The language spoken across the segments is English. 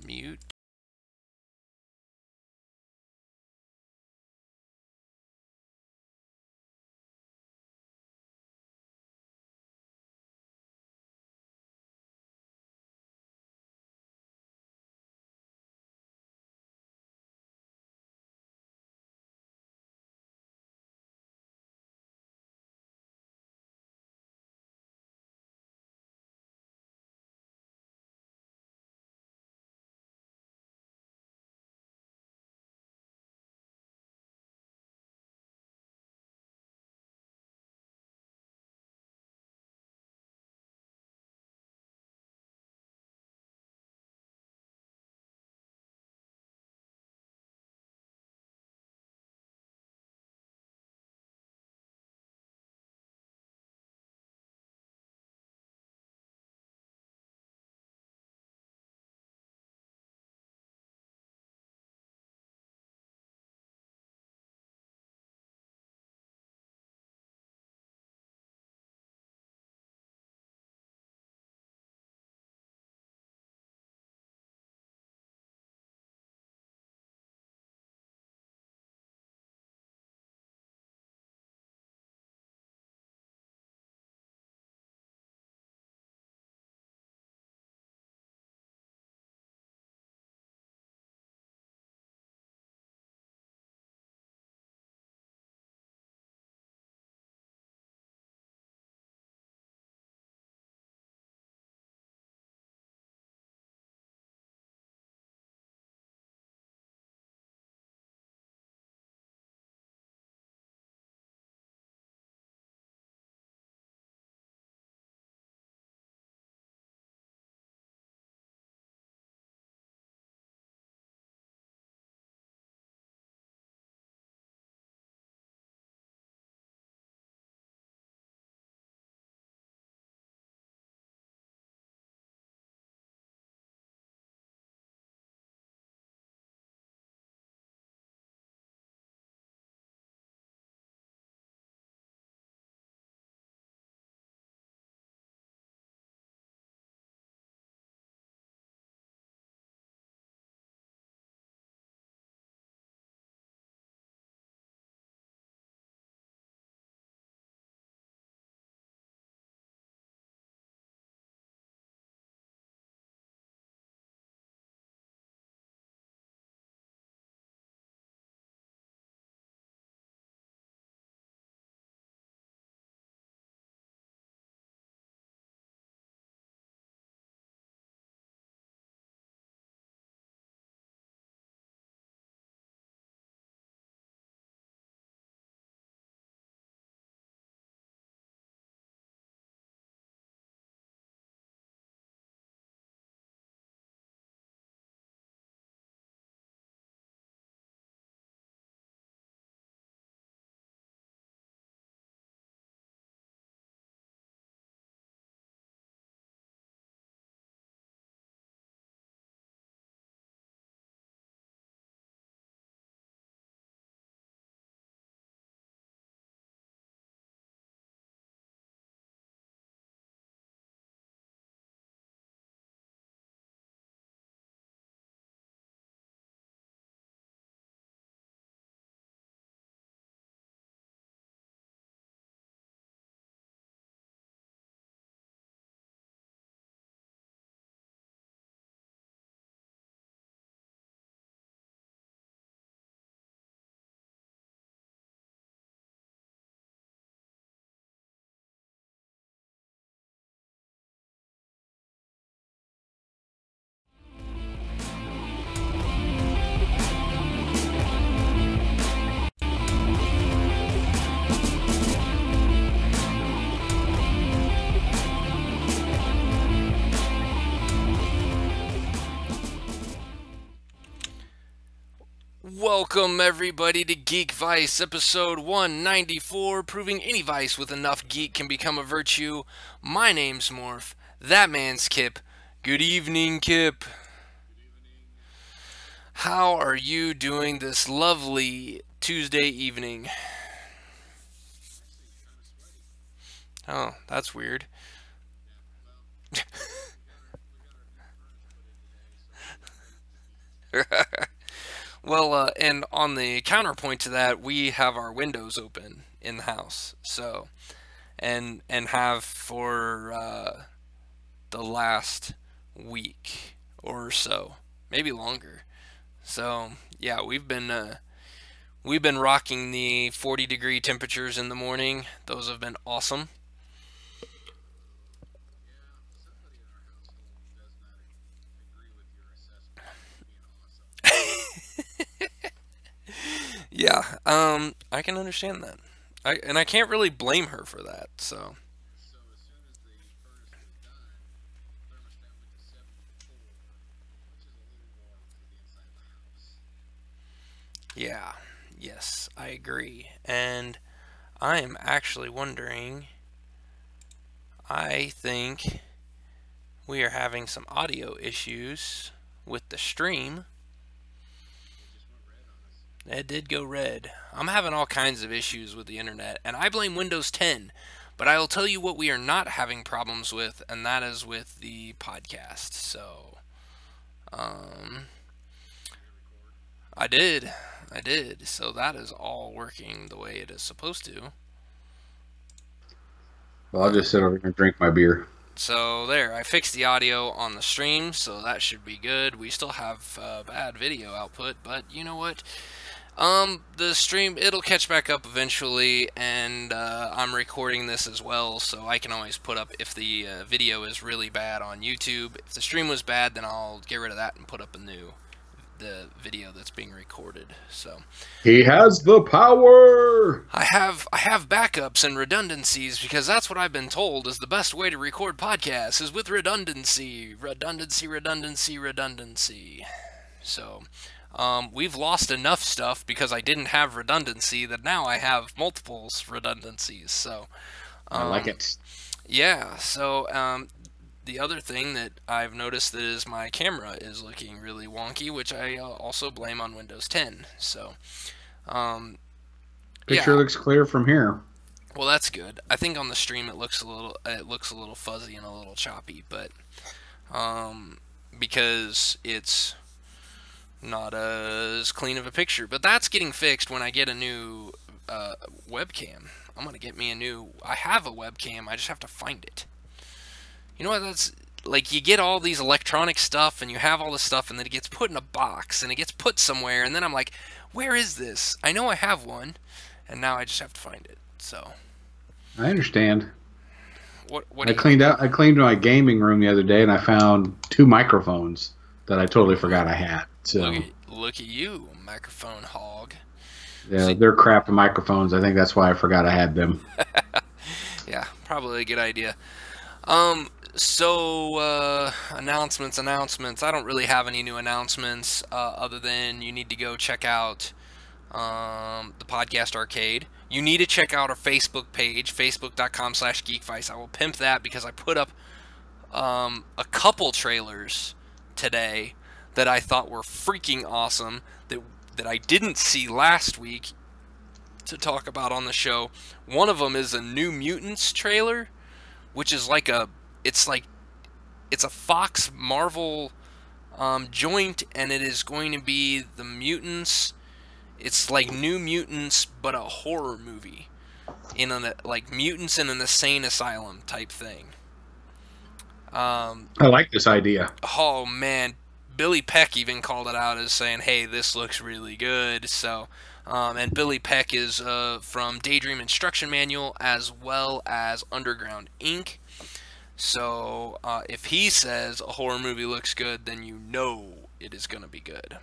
mute. Welcome everybody to Geekvice, episode 194, proving any vice with enough geek can become a virtue. My name's Morph, that man's Kip. Good evening, Kip. How are you doing this lovely Tuesday evening? Oh, that's weird. Well, and on the counterpoint to that, we have our windows open in the house, so and have for the last week or so, maybe longer. So yeah, we've been rocking the 40-degree temperatures in the morning. Those have been awesome. Yeah, I can understand that. I can't really blame her for that. So yeah, yes, I agree. And I am actually wondering. I think we are having some audio issues with the stream. It did go red. I'm having all kinds of issues with the internet, and I blame Windows 10. But I will tell you what we are not having problems with, and that is with the podcast. So, um, I did. I did. So that is all working the way it is supposed to. Well, I'll just sit over here and drink my beer. So there, I fixed the audio on the stream, so that should be good. We still have bad video output, but you know what? The stream, it'll catch back up eventually, and I'm recording this as well, so I can always put up if the video is really bad on YouTube. If the stream was bad, then I'll get rid of that and put up the video that's being recorded. So He has the power. I have backups and redundancies because that's what I've been told is the best way to record podcasts is with redundancy, redundancy, redundancy, redundancy. So we've lost enough stuff because I didn't have redundancy that now I have multiples redundancies. So I like um, it. yeah. So the other thing that I've noticed is my camera is looking really wonky, which I also blame on Windows 10. So um, Picture yeah. looks clear from here. Well, that's good. I think on the stream it looks a little fuzzy and a little choppy, but um, because it's not as clean of a picture. But that's getting fixed when I get a new webcam. I'm gonna get me a new. I have a webcam. I just have to find it. You know what? That's like you get all these electronic stuff and you have all this stuff, and then it gets put in a box and it gets put somewhere, and then I'm like, where is this? I know I have one, and now I just have to find it. So I understand. what I do you? cleaned out. I cleaned my gaming room the other day, and I found two microphones that I totally forgot I had. So Look at you, microphone hog. yeah, See, they're crap microphones. I think that's why I forgot I had them. yeah, probably a good idea. So announcements. I don't really have any new announcements other than you need to go check out the podcast arcade. You need to check out our Facebook page, facebook.com/geekvice. I will pimp that because I put up a couple trailers today that I thought were freaking awesome that I didn't see last week to talk about on the show. One of them is a New Mutants trailer, which is like it's a Fox Marvel joint, and it is going to be the mutants. It's like New Mutants, but a horror movie in like mutants in an insane asylum type thing. Um, I like this idea. oh man, Billy Peck even called it out as saying, "Hey, this looks really good." So, and Billy Peck is from Daydream Instruction Manual as well as Underground Inc. So, if he says a horror movie looks good, then you know it is gonna be good.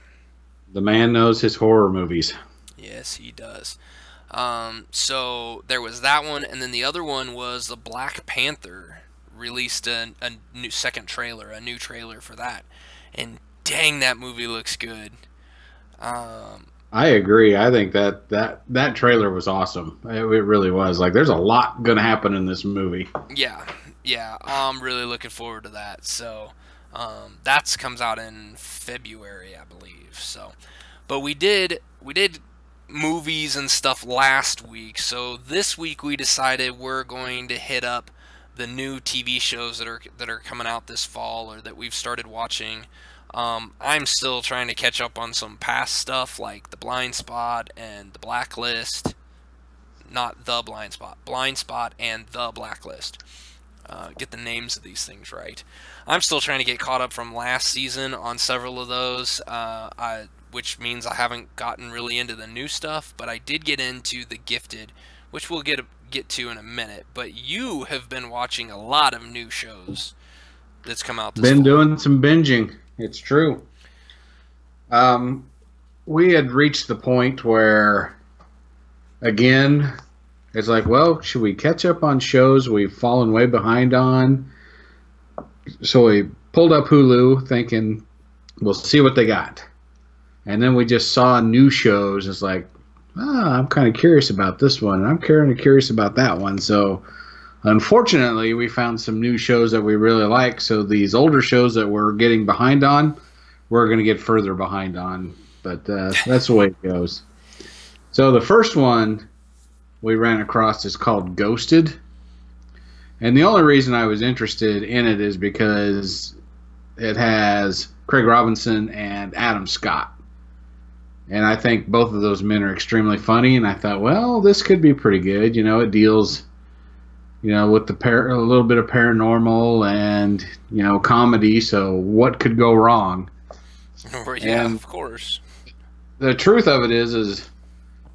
The man knows his horror movies. Yes, he does. So there was that one, and then the other one was the Black Panther released a new second trailer, a new trailer for that, and dang, that movie looks good. Um, I agree. I think that trailer was awesome. It really was. Like, there's a lot going to happen in this movie. yeah, yeah, I'm really looking forward to that. So that comes out in February, I believe. So, but we did movies and stuff last week. So this week we decided we're going to hit up the new TV shows that are coming out this fall or that we've started watching. I'm still trying to catch up on some past stuff like The Blind Spot and The Blacklist. Not The Blind Spot. Blind Spot and The Blacklist. Get the names of these things right. I'm still trying to get caught up from last season on several of those, which means I haven't gotten really into the new stuff, but I did get into The Gifted, which we'll get to in a minute. But you have been watching a lot of new shows that's come out this fall. Doing some binging. It's true. We had reached the point where, again, it's like, well, should we catch up on shows we've fallen way behind on? So we pulled up Hulu thinking, we'll see what they got. And then we just saw new shows. It's like, I'm kind of curious about this one, and I'm kind of curious about that one. So unfortunately, we found some new shows that we really like. So these older shows that we're getting behind on, we're going to get further behind on. But that's the way it goes. So the first one we ran across is called Ghosted. And the only reason I was interested in it is because it has Craig Robinson and Adam Scott. And I think both of those men are extremely funny. And I thought, well, this could be pretty good. You know, it deals, with a little bit of paranormal and, comedy. So what could go wrong? Yeah, and of course. The truth of it is,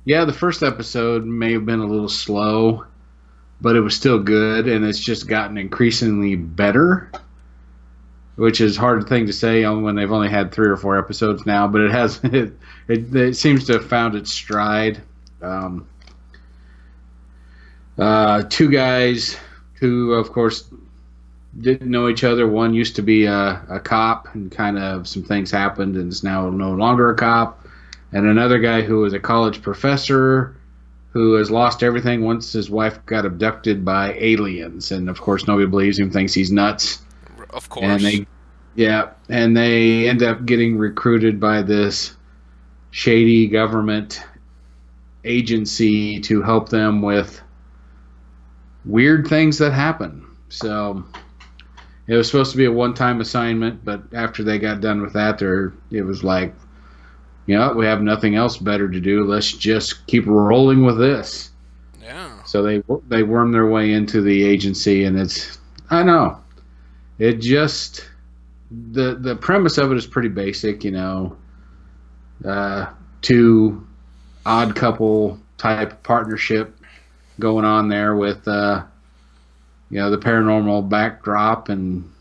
yeah, the first episode may have been a little slow, but it was still good, and it's just gotten increasingly better, which is a hard thing to say when they've only had 3 or 4 episodes now, but it has it seems to have found its stride. 2 guys who, of course, didn't know each other. One used to be a cop, and kind of some things happened, and is now no longer a cop. And another guy who was a college professor who has lost everything once his wife got abducted by aliens. And, of course, nobody believes him, thinks he's nuts. Of course. And they end up getting recruited by this shady government agency to help them with weird things that happen. So it was supposed to be a one-time assignment, but after they got done with that, it was like, we have nothing else better to do. Let's just keep rolling with this. Yeah. So they worm their way into the agency, and I know, it just the premise of it is pretty basic. 2 odd couple type partnership going on there with the paranormal backdrop and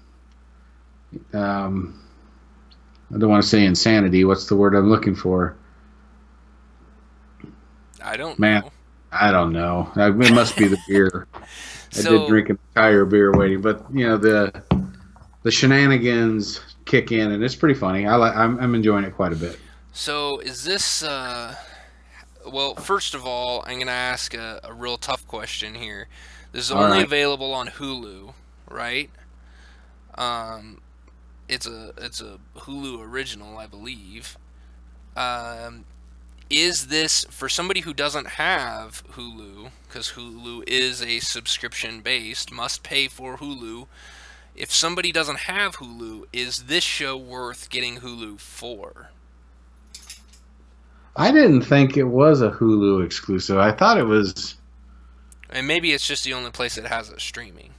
I don't want to say insanity. What's the word I'm looking for? I don't know. I don't know. It must be the beer. I did drink an entire beer waiting, but the shenanigans kick in, and it's pretty funny. I'm enjoying it quite a bit. So is this? Well, first of all, I'm gonna ask a real tough question here. This is only available on Hulu, right? It's a Hulu original, I believe. Is this for somebody who doesn't have Hulu, because Hulu is a subscription-based, must pay for Hulu? If somebody doesn't have Hulu, is this show worth getting Hulu for? I didn't think it was a Hulu exclusive. I thought it was... And maybe it's just the only place that has it streaming.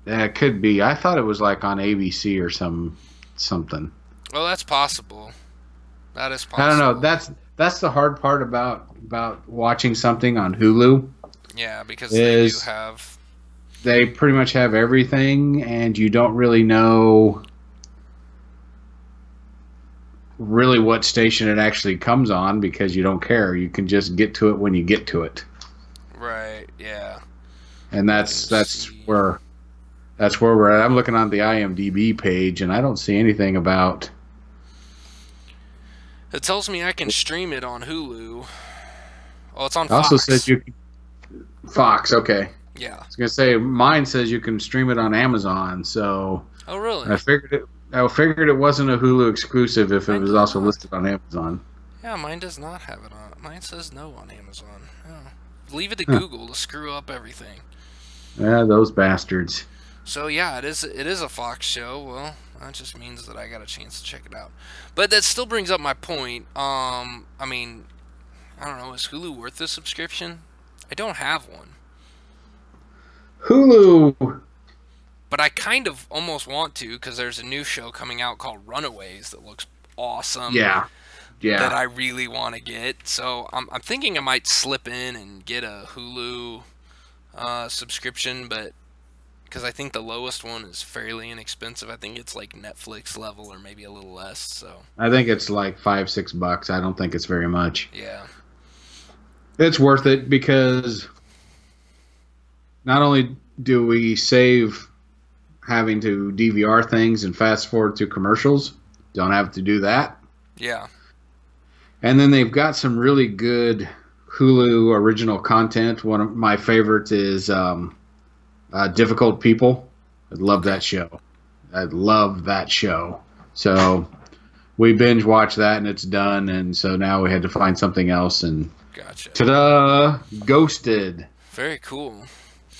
Yeah, it could be. I thought it was like on ABC or something. Well, that's possible. That is possible. I don't know. That's the hard part about watching something on Hulu. Yeah, because they do have... They pretty much have everything, and you don't really know really what station it actually comes on because you don't care. You can just get to it when you get to it. Right, yeah. And that's where we're at. I'm looking on the IMDb page, and I don't see anything about... It tells me I can stream it on Hulu. Oh, it's on It Fox. also says you can... Fox, okay. Yeah. I was going to say, mine says you can stream it on Amazon, so... Oh, really? I figured it wasn't a Hulu exclusive if it was also listed on Amazon. Yeah, mine does not have it on. Mine says no on Amazon. Oh. Leave it to Google to screw up everything. Yeah, those bastards. So yeah, it is a Fox show. Well, that just means that I got a chance to check it out. But that still brings up my point. I mean, I don't know, is Hulu worth the subscription? I don't have one. Hulu. But I kind of almost want to because there's a new show coming out called Runaways that looks awesome. Yeah. That Yeah. I really want to get. So I'm thinking I might slip in and get a Hulu subscription, but because I think the lowest one is fairly inexpensive. I think it's like Netflix level or maybe a little less. So I think it's like $5-6. I don't think it's very much. yeah, It's worth it because not only do we save having to DVR things and fast forward through commercials, don't have to do that. yeah, And then they've got some really good Hulu original content. One of my favorites is Difficult People. I love that show. I love that show. So we binge watched that and it's done. And so now we had to find something else. And gotcha. ta-da! Ghosted. Very cool.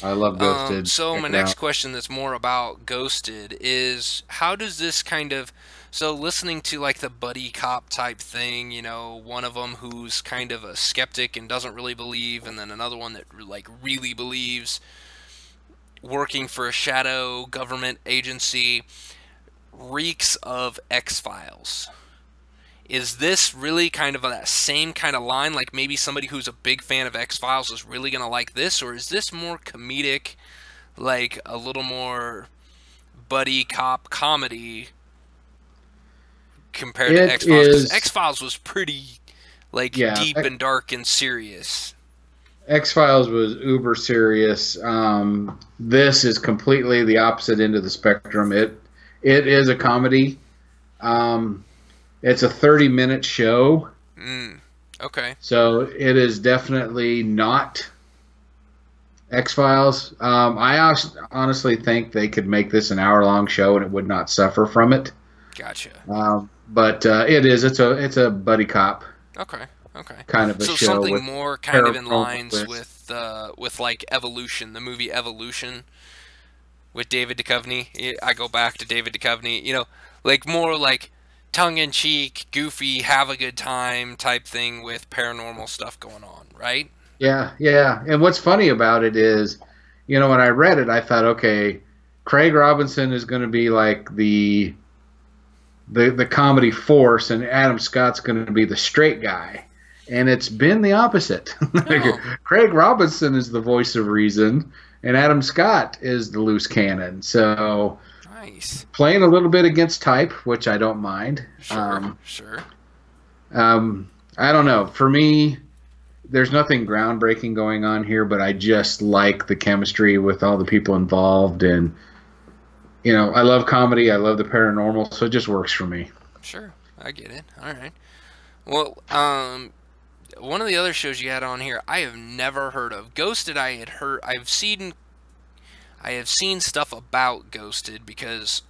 I love Ghosted. So Check my it next out. question that's more about Ghosted is how does this kind of so listening to like the buddy cop type thing, one of them who's kind of a skeptic and doesn't really believe, and then another one that like really believes, working for a shadow government agency, reeks of X-Files. Is this really kind of that same kind of line? Like maybe somebody who's a big fan of X-Files is really going to like this? Or is this more comedic, like a little more buddy cop comedy compared to It X-Files? Because is, X-Files was pretty, like, yeah. deep and dark and serious. X-Files was uber serious. This is completely the opposite end of the spectrum. It is a comedy. It's a 30-minute show. Okay. So it is definitely not X-Files. I honestly think they could make this an hour-long show and it would not suffer from it. Gotcha. But it is. It's a buddy cop Okay. Okay. kind of a So show. something With more kind of in paranormal lines twists. with like Evolution, the movie Evolution with David Duchovny. I go back to David Duchovny, like more like tongue-in-cheek, goofy, have a good time type thing with paranormal stuff going on, right? Yeah, yeah. And what's funny about it is, when I read it, I thought, okay, Craig Robinson is going to be like the comedy force, and Adam Scott's going to be the straight guy. And it's been the opposite. Oh. Craig Robinson is the voice of reason, and Adam Scott is the loose cannon. So Nice. playing a little bit against type, which I don't mind. Sure. Sure. I don't know. For me, there's nothing groundbreaking going on here, but I just like the chemistry with all the people involved. And, I love comedy. I love the paranormal, so it just works for me. Sure. I get it. All right. Well, one of the other shows you had on here, I have never heard of. Ghosted, I had heard. I have seen stuff about Ghosted because,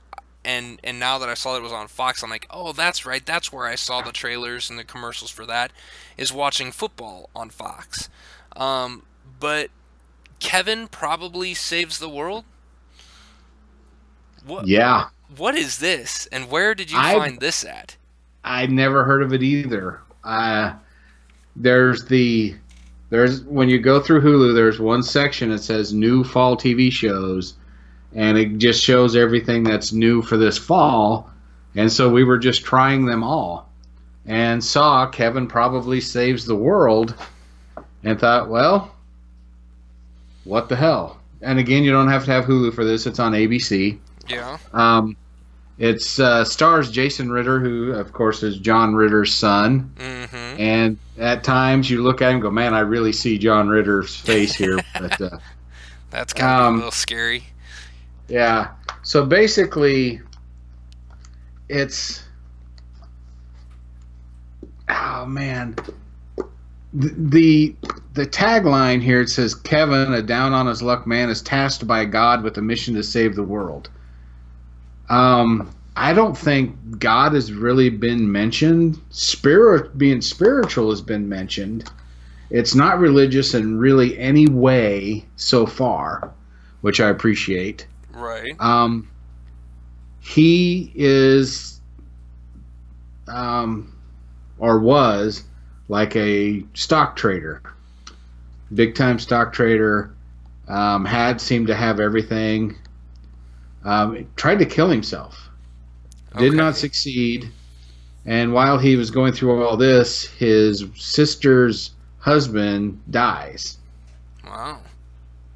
and now that I saw that it was on Fox, I'm like, oh, that's right. That's where I saw the trailers and the commercials for that. Is watching football on Fox. But Kevin probably saves the world. What? Yeah. What is this, and where did you I find this at? I never heard of it either. There's when you go through Hulu, there's one section that says new fall TV shows, and it just shows everything that's new for this fall. And so we were just trying them all, and saw Kevin probably saves the world, and thought, well, what the hell? And again, you don't have to have Hulu for this; it's on ABC. Yeah. It stars Jason Ritter, who, of course, is John Ritter's son. Mm-hmm. And at times you look at him and go, man, I really see John Ritter's face here. But That's kind of a little scary. yeah. So basically, it's... Oh, man. The tagline here, it says, Kevin, a down-on-his-luck man, is tasked by God with a mission to save the world. I don't think God has really been mentioned. Being spiritual has been mentioned. It's not religious in really any way so far. which I appreciate. Right. He is, or was, like a stock trader, big time stock trader. Seemed to have everything. Tried to kill himself. Did not succeed. And while he was going through all this, his sister's husband dies. Wow.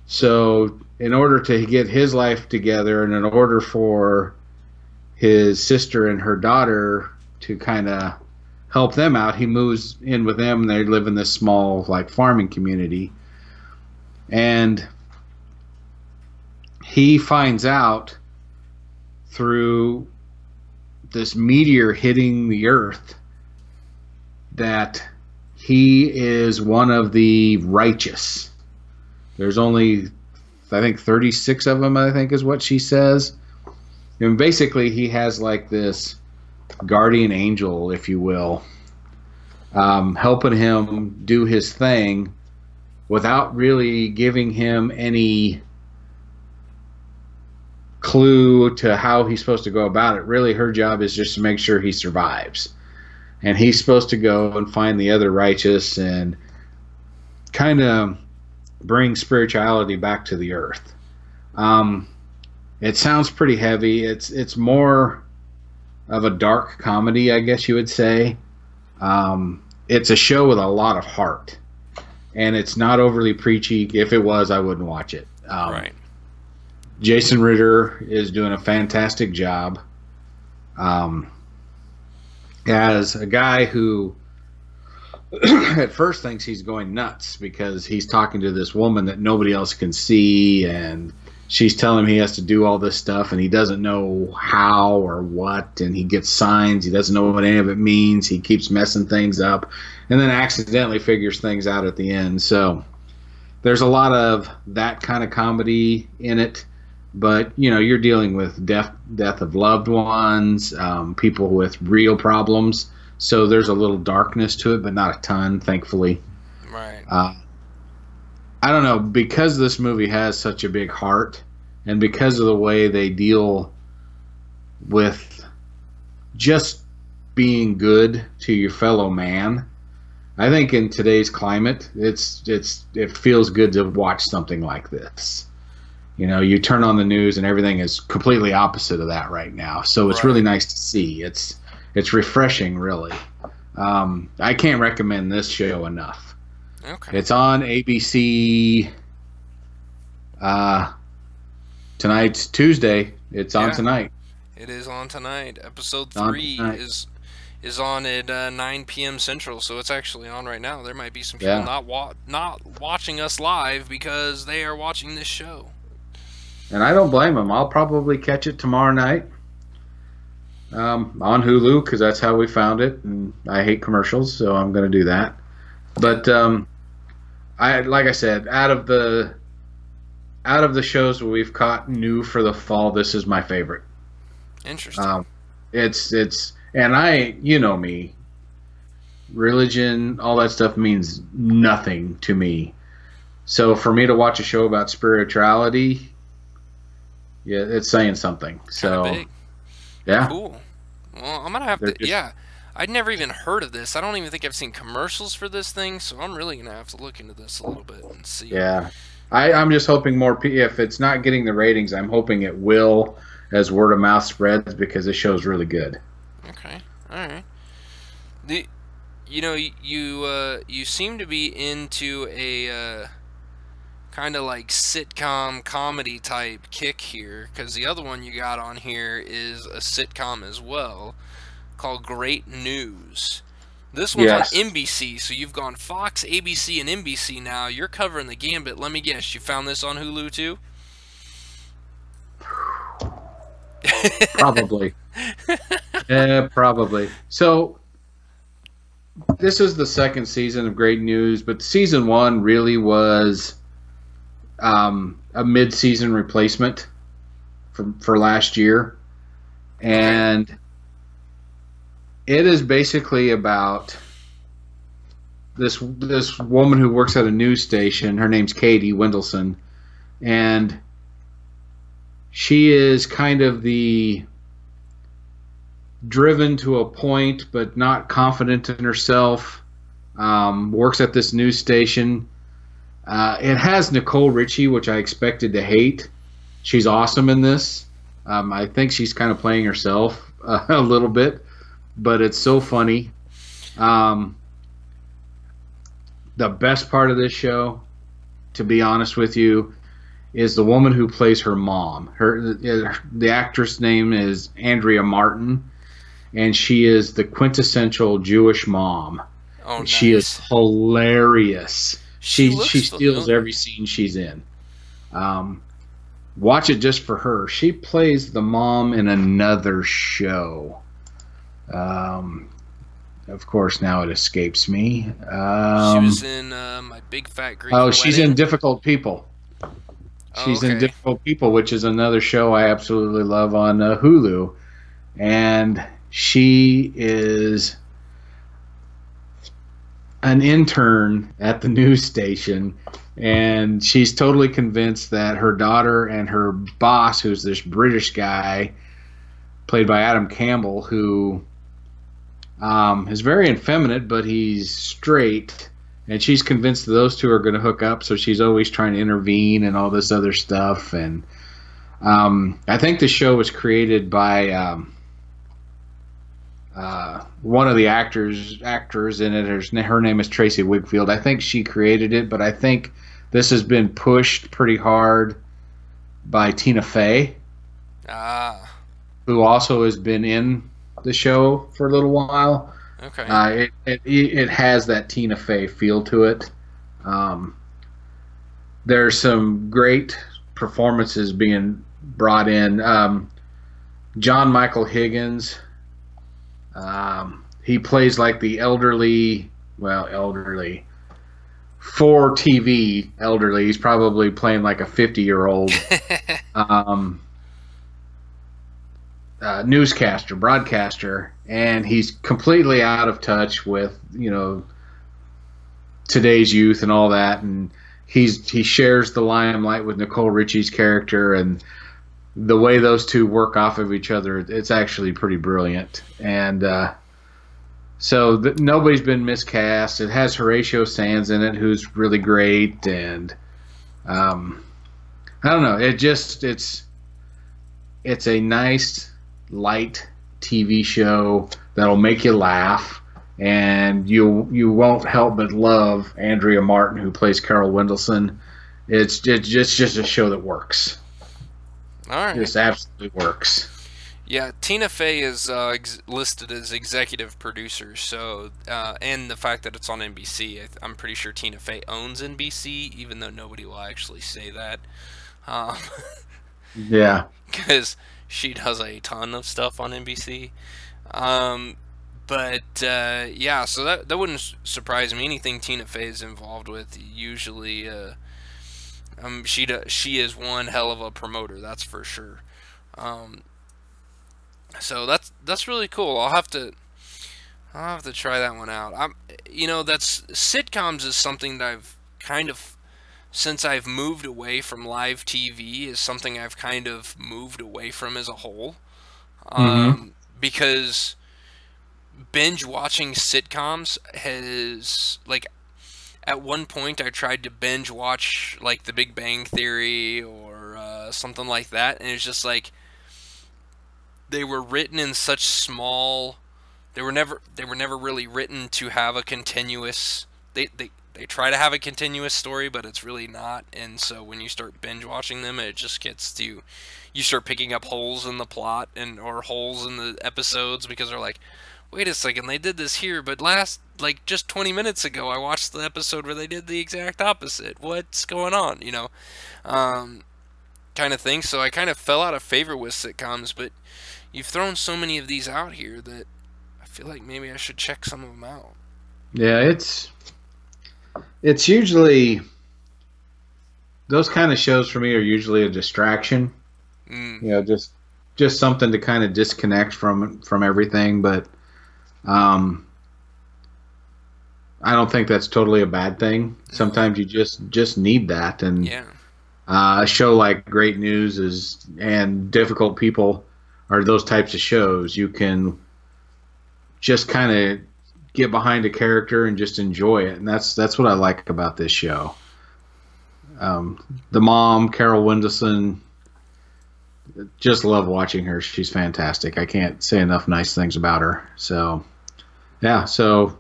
So in order to get his life together and in order for his sister and her daughter to kind of help them out, he moves in with them, and they live in this small like farming community. And he finds out through this meteor hitting the earth that he is one of the righteous. There's only, I think, 36 of them, I think is what she says. And basically he has like this guardian angel, if you will, helping him do his thing without really giving him any clue to how he's supposed to go about it. Really, her job is just to make sure he survives. And he's supposed to go and find the other righteous and kind of bring spirituality back to the earth. It sounds pretty heavy. It's more of a dark comedy, I guess you would say. It's a show with a lot of heart. And it's not overly preachy. If it was, I wouldn't watch it. Right. Jason Ritter is doing a fantastic job as a guy who at first thinks he's going nuts because he's talking to this woman that nobody else can see, and she's telling him he has to do all this stuff, and he doesn't know how or what, and he gets signs. He doesn't know what any of it means. He keeps messing things up and then accidentally figures things out at the end. So there's a lot of that kind of comedy in it. But, you know, you're dealing with death of loved ones, people with real problems. So there's a little darkness to it, but not a ton, thankfully. Right. I don't know, because this movie has such a big heart, and because of the way they deal with just being good to your fellow man, I think in today's climate, it feels good to watch something like this. You know, you turn on the news and everything is completely opposite of that right now. So it's really nice to see. It's refreshing, really. I can't recommend this show enough. Okay. It's on ABC. Tonight's Tuesday. It's on tonight. It is on tonight. Episode 3 is on at 9 p.m. Central, so it's actually on right now. There might be some people not watching us live because they are watching this show. And I don't blame them. I'll probably catch it tomorrow night on Hulu because that's how we found it. And I hate commercials, so I'm going to do that. But like I said, out of the shows that we've caught new for the fall, this is my favorite. Interesting. And you know me, religion, all that stuff means nothing to me. So for me to watch a show about spirituality, yeah, it's saying something. So, big. Yeah. Cool. Well, I'm going to have to, I'd never even heard of this. I don't even think I've seen commercials for this thing, so I'm really going to have to look into this a little bit and see. Yeah. I'm just hoping more if it's not getting the ratings, I'm hoping it will as word of mouth spreads because this show's really good. Okay. All right. You seem to be into a kind of like sitcom comedy type kick here, because the other one you got on here is a sitcom as well called Great News. This one's on NBC, so you've gone Fox, ABC, and NBC now. You're covering the gambit. Let me guess, you found this on Hulu too? Probably. Probably. So this is the second season of Great News, but season 1 really was a mid-season replacement for last year, and it is basically about this woman who works at a news station. Her name's Katie Wendelson, and she is kind of the driven to a point, but not confident in herself. Works at this news station. It has Nicole Richie, which I expected to hate. She's awesome in this. I think she's kind of playing herself a little bit, but it's so funny. The best part of this show, to be honest with you, is the woman who plays her mom. The actress name is Andrea Martin, and she is the quintessential Jewish mom. Oh, nice. She is hilarious. She steals familiar. every scene she's in. Watch it just for her. She plays the mom in another show. Of course, now it escapes me. She was in My Big Fat Greek Wedding. She's in Difficult People. She's in Difficult People, which is another show I absolutely love on Hulu. And she is an intern at the news station, and she's totally convinced that her daughter and her boss, who's this British guy played by Adam Campbell, who is very effeminate, but he's straight, and she's convinced that those two are going to hook up, so she's always trying to intervene and all this other stuff. And I think the show was created by one of the actors in it. Her name is Tracy Wigfield. I think she created it, but I think this has been pushed pretty hard by Tina Fey, who also has been in the show for a little while. Okay. It has that Tina Fey feel to it. There's some great performances being brought in. John Michael Higgins. He plays like the elderly, for TV elderly. He's probably playing like a 50-year-old newscaster, broadcaster, and he's completely out of touch with, today's youth and all that. And he shares the limelight with Nicole Richie's character, and the way those two work off of each other, it's actually pretty brilliant. And so nobody's been miscast. It has Horatio Sands in it, who's really great. And I don't know. It's a nice, light TV show that'll make you laugh, and you won't help but love Andrea Martin, who plays Carol Wendelson. It's just a show that works. All right. This absolutely works. Yeah, Tina Fey is listed as executive producer, so and the fact that it's on NBC, I'm pretty sure Tina Fey owns NBC, even though nobody will actually say that. Yeah. Because she does a ton of stuff on NBC. Yeah, so that wouldn't surprise me. Anything Tina Fey is involved with, usually she is one hell of a promoter, that's for sure. So that's really cool. I'll have to try that one out. That's sitcoms is something that I've kind of, since I've moved away from live TV, is something I've kind of moved away from as a whole. Because binge watching sitcoms has, like, at one point I tried to binge watch like The Big Bang Theory or something like that, and it's just like they were written in such small. They were never really written to have a continuous. They try to have a continuous story, but it's really not. And so when you start binge watching them, it just gets to, you start picking up holes in the plot or holes in the episodes, because they're like, wait a second, they did this here, but just 20 minutes ago I watched the episode where they did the exact opposite. What's going on? Kind of thing. So I kind of fell out of favor with sitcoms, but you've thrown so many of these out here that I feel like maybe I should check some of them out. Yeah, it's usually, those kind of shows for me are usually a distraction. Just something to kind of disconnect from everything. But I don't think that's totally a bad thing. Sometimes you just need that. And yeah. A show like Great News is and Difficult People are those types of shows. You can just kind of get behind a character and just enjoy it, and that's what I like about this show. The mom, Carol Wendelson, just love watching her. She's fantastic. I can't say enough nice things about her. So, yeah. So,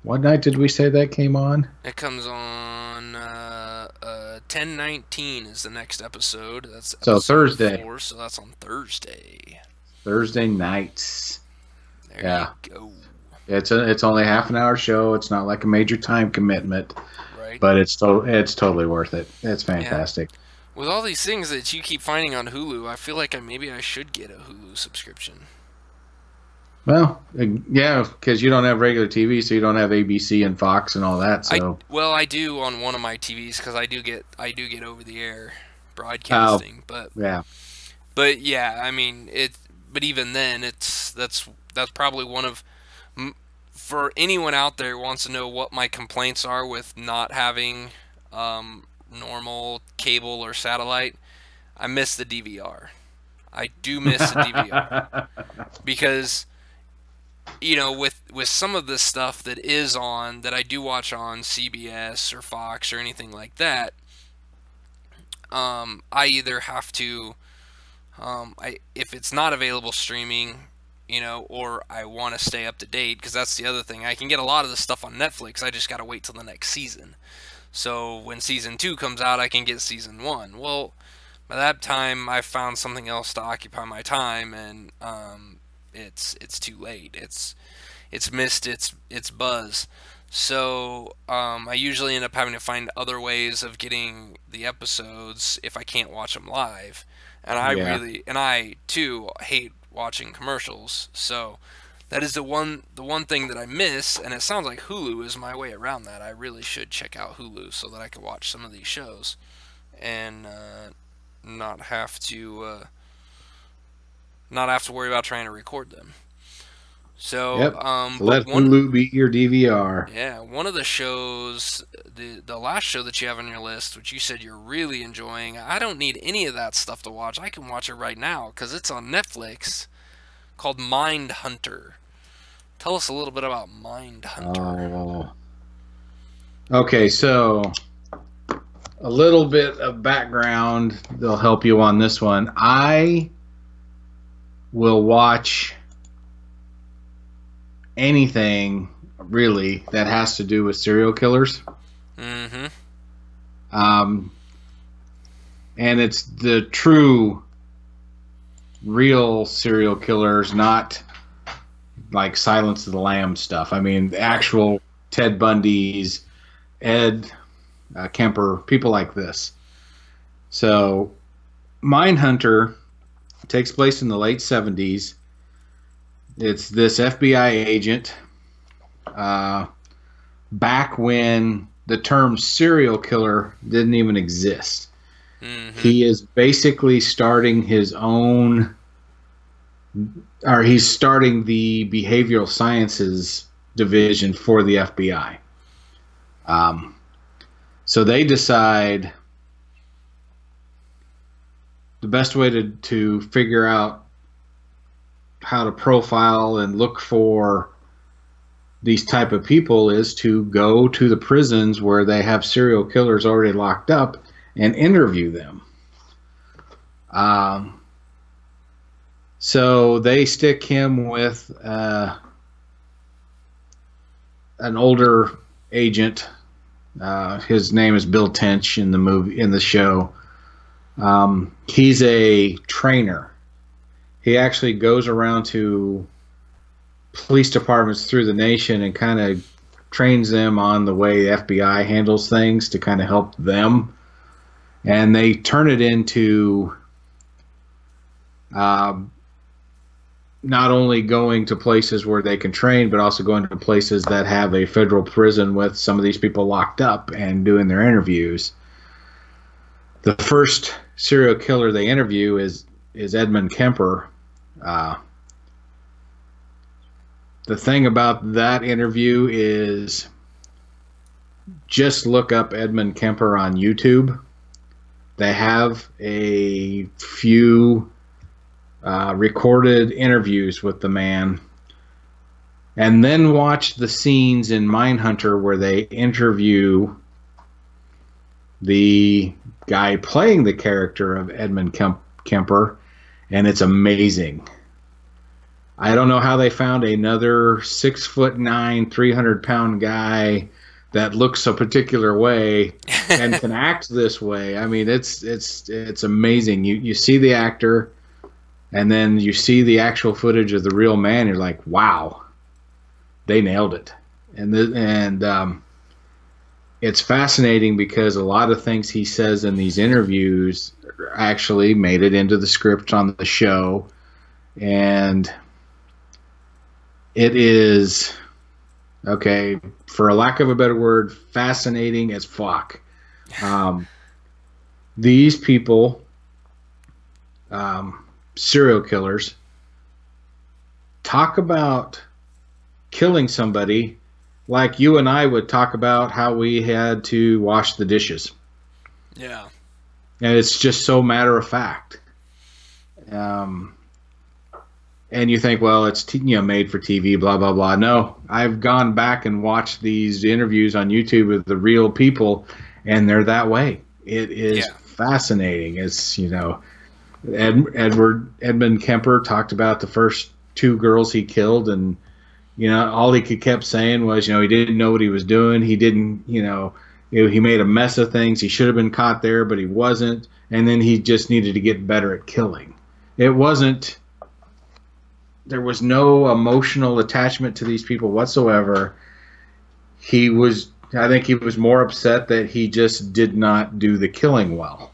what night did we say that came on? It comes on 10/19 is the next episode. That's So episode Thursday. 4, so that's on Thursday. Thursday nights. There Yeah. you go. It's only a half an hour show. It's not like a major time commitment, Right. but it's totally worth it. It's fantastic. Yeah. With all these things that you keep finding on Hulu, I feel like maybe I should get a Hulu subscription. Well, yeah, because you don't have regular TV, so you don't have ABC and Fox and all that. So I do on one of my TVs because I do get over the air broadcasting, but yeah, yeah, I mean it. But even then, that's probably one of, for anyone out there who wants to know what my complaints are with not having normal cable or satellite. I miss the DVR. I do miss the DVR because, you know, with some of this stuff that is on, that I do watch on CBS or Fox or anything like that, I either have to, if it's not available streaming, you know, or I want to stay up to date, because that's the other thing. I can get a lot of the stuff on Netflix. I just got to wait till the next season. So when season 2 comes out, I can get season 1. Well, by that time, I've found something else to occupy my time, and it's too late. It's missed its buzz. So I usually end up having to find other ways of getting the episodes if I can't watch them live. And I too hate watching commercials. So that is the one thing that I miss, and it sounds like Hulu is my way around that. I really should check out Hulu so that I can watch some of these shows and not have to worry about trying to record them. So, yep. Let Hulu be your DVR. Yeah, one of the shows, the last show that you have on your list, which you said you're really enjoying, I don't need any of that stuff to watch. I can watch it right now because it's on Netflix, called Mindhunter. Tell us a little bit about Mindhunter. Okay, so a little bit of background. They'll help you on this one. I will watch anything really that has to do with serial killers. Mm-hmm. And it's the true, real serial killers, not like Silence of the Lambs stuff. I mean, the actual Ted Bundy's, Ed Kemper, people like this. So, Mindhunter takes place in the late 70s. It's this FBI agent back when the term serial killer didn't even exist. Mm-hmm. He is basically starting his own, or he's starting the behavioral sciences division for the FBI. So they decide the best way to figure out how to profile and look for these type of people is to go to the prisons where they have serial killers already locked up and interview them. So they stick him with an older agent. His name is Bill Tench in the show. He's a trainer. He actually goes around to police departments through the nation and kind of trains them on the way the FBI handles things to kind of help them. And they turn it into not only going to places where they can train, but also going to places that have a federal prison with some of these people locked up and doing their interviews. The first serial killer they interview is Edmund Kemper. The thing about that interview is just look up Edmund Kemper on YouTube. They have a few recorded interviews with the man, and then watch the scenes in Mindhunter where they interview the guy playing the character of Edmund Kemper, and it's amazing. I don't know how they found another 6'9", 300-pound guy that looks a particular way and can act this way. I mean, it's amazing. You see the actor, and then you see the actual footage of the real man. You're like, wow, they nailed it. And it's fascinating because a lot of things he says in these interviews actually made it into the script on the show, and it is, okay, for a lack of a better word, fascinating as fuck. These people, serial killers, talk about killing somebody like you and I would talk about how we had to wash the dishes. Yeah. And it's just so matter of fact. And you think, well, it's made for TV, blah, blah, blah. No, I've gone back and watched these interviews on YouTube with the real people, and they're that way. It is fascinating. It's, Edmund Kemper talked about the first 2 girls he killed, and, all he kept saying was, he didn't know what he was doing. He didn't, he made a mess of things. He should have been caught there, but he wasn't. And then he just needed to get better at killing. There was no emotional attachment to these people whatsoever. I think he was more upset that he just did not do the killing well.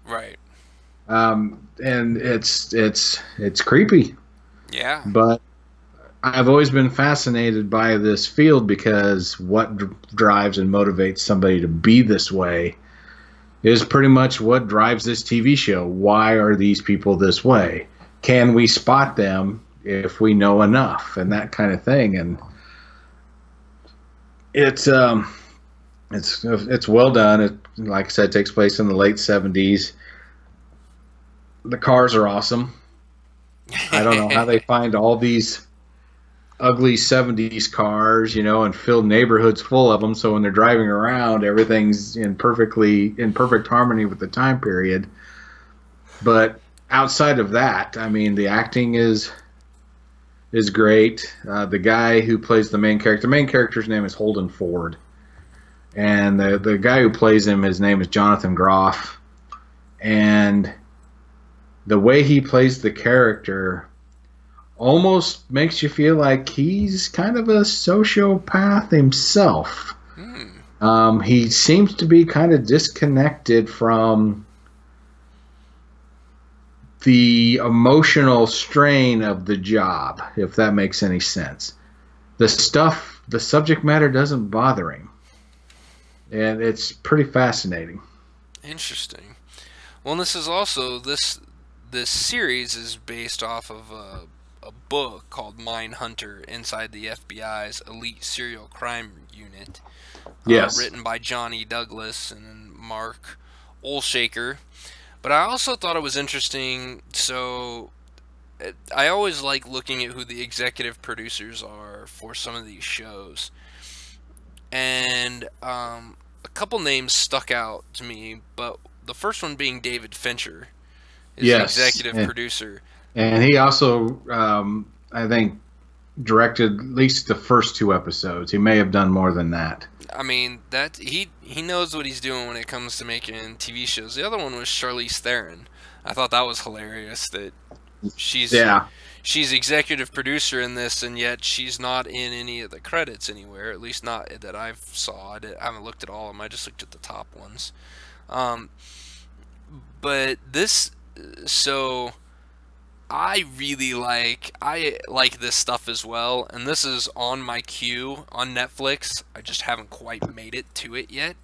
Right. And it's creepy. Yeah. But I've always been fascinated by this field because what drives and motivates somebody to be this way is pretty much what drives this TV show. Why are these people this way? Can we spot them if we know enough, and that kind of thing? And it's well done. It, like I said, takes place in the late 70s. The cars are awesome. I don't know how they find all these ugly 70s cars, and fill neighborhoods full of them, so when they're driving around, everything's in perfect harmony with the time period. But outside of that, I mean, the acting is great. The guy who plays the main character's name is Holden Ford, and the guy who plays him, his name is Jonathan Groff, and the way he plays the character almost makes you feel like he's kind of a sociopath himself. He seems to be kind of disconnected from the emotional strain of the job, if that makes any sense. The subject matter doesn't bother him. And it's pretty fascinating. Interesting. Well, and this is also, this series is based off of a book called Mindhunter inside the FBI's Elite Serial Crime Unit. Yes. Written by John E. Douglas and Mark Olshaker. But I also thought it was interesting, so I always like looking at who the executive producers are for some of these shows. And a couple names stuck out to me, but the first one being David Fincher is the executive producer. And he also, I think, directed at least the first 2 episodes. He may have done more than that. I mean, that he knows what he's doing when it comes to making TV shows. The other one was Charlize Theron. I thought that was hilarious that she's executive producer in this, and yet she's not in any of the credits anywhere. At least not that I've saw. I haven't looked at all of them. I just looked at the top ones. But this, so I like this stuff as well, and this is on my queue on Netflix. I just haven't quite made it to it yet.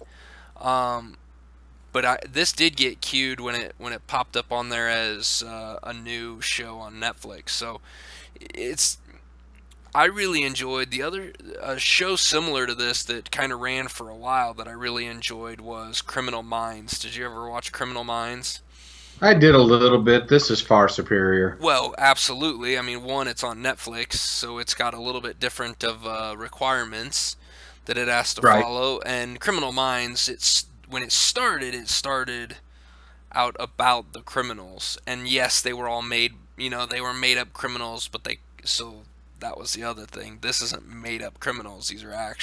But this did get queued when it popped up on there as a new show on Netflix. So I really enjoyed the other show similar to this that kind of ran for a while that I really enjoyed was Criminal Minds. Did you ever watch Criminal Minds? I did a little bit. This is far superior. Well, absolutely. I mean, one, it's on Netflix, so it's got a little bit different of requirements that it has to Right. follow. And Criminal Minds, it's when it started out about the criminals. And yes, they were all made, they were made up criminals, but so that was the other thing. This isn't made up criminals. These are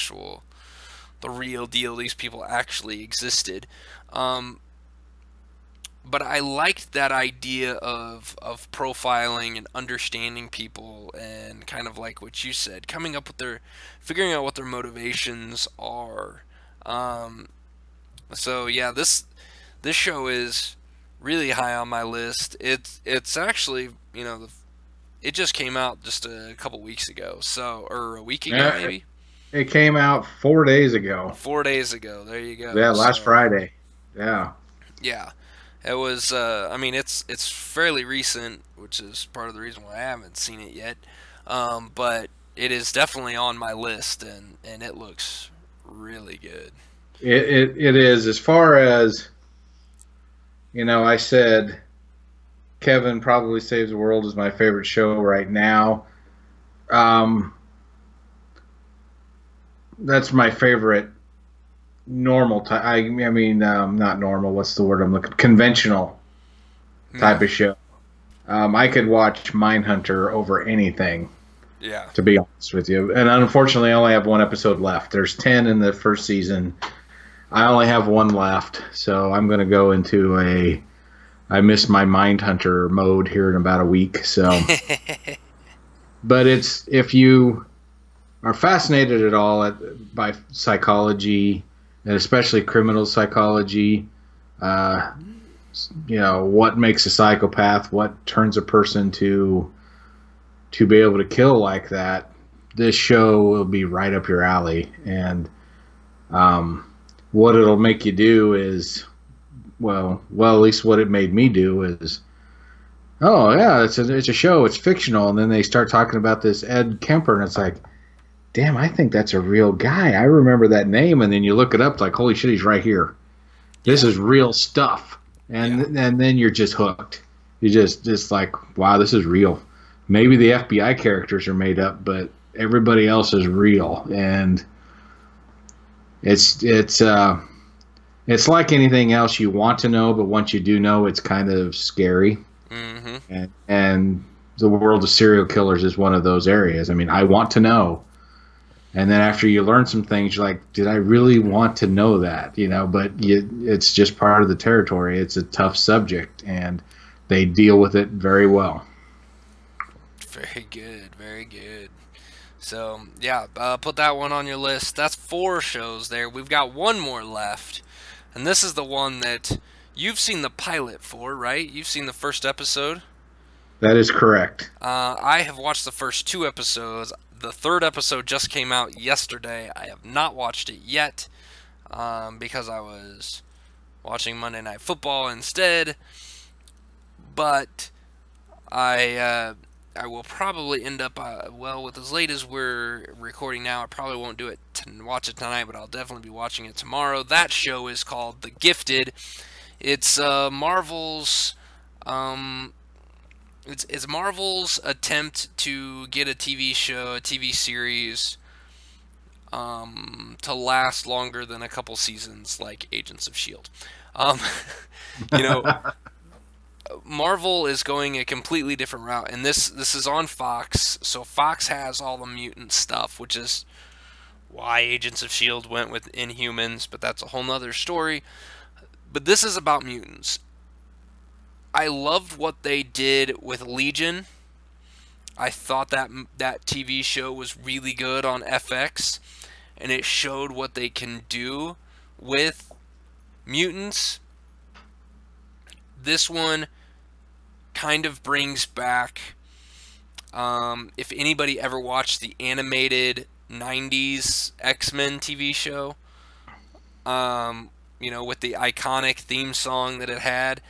the real deal. These people actually existed. Um, but I liked that idea of profiling and understanding people and kind of like what you said, figuring out what their motivations are. Um, so yeah, this show is really high on my list. It's actually it just came out just a couple weeks ago, or a week ago Yeah, maybe. it came out 4 days ago. 4 days ago. There you go. Yeah, last So Friday. Yeah. yeah, it was. I mean, it's fairly recent, which is part of the reason why I haven't seen it yet. But it is definitely on my list, and it looks really good. It is. As far as, I said Kevin Probably Saves the World is my favorite show right now. Um, that's my favorite normal type. I mean, not normal. What's the word I'm looking? Conventional type Yeah, of show. I could watch Mindhunter over anything, yeah. to be honest with you. And unfortunately, I only have one episode left. There's 10 in the first season. I only have one left, so I'm going to go into I miss my Mindhunter mode here in about a week. So, but it's if you are fascinated at all by psychology and especially criminal psychology, uh, what makes a psychopath, what turns a person to be able to kill like that, this show will be right up your alley. And what it'll make you do is, at least what it made me do is, oh yeah, it's a show, it's fictional, and then they start talking about this Ed Kemper, and it's like, damn, I think that's a real guy. I remember that name, and then you look it up, like, holy shit, he's right here. This Yeah, is real stuff, yeah. and then you're just hooked. You just like, wow, this is real. Maybe the FBI characters are made up, but everybody else is real, and it's like anything else you want to know, but once you do know, it's kind of scary. Mm-hmm. And the world of serial killers is one of those areas. I mean, I want to know. And then after you learn some things, you're like, did I really want to know that? But it's just part of the territory. It's a tough subject, and they deal with it very well. Very good, very good. So yeah, put that one on your list. That's 4 shows there. We've got one more left, and this is the one that you've seen the pilot for, right? You've seen the first episode. That is correct. I have watched the first 2 episodes. The third episode just came out yesterday. I have not watched it yet because I was watching Monday Night Football instead. But I will probably end up with as late as we're recording now. I probably won't do it watch it tonight, but I'll definitely be watching it tomorrow. That show is called The Gifted. It's Marvel's it's Marvel's attempt to get a TV series to last longer than a couple seasons, like Agents of Shield. Um, you know, Marvel is going a completely different route, and this is on Fox. So Fox has all the mutant stuff, which is why Agents of Shield went with Inhumans, but that's a whole nother story. But this is about mutants. I loved what they did with Legion. I thought that TV show was really good on FX, and it showed what they can do with mutants. This one kind of brings back, if anybody ever watched the animated 90s X-Men TV show, with the iconic theme song that it had.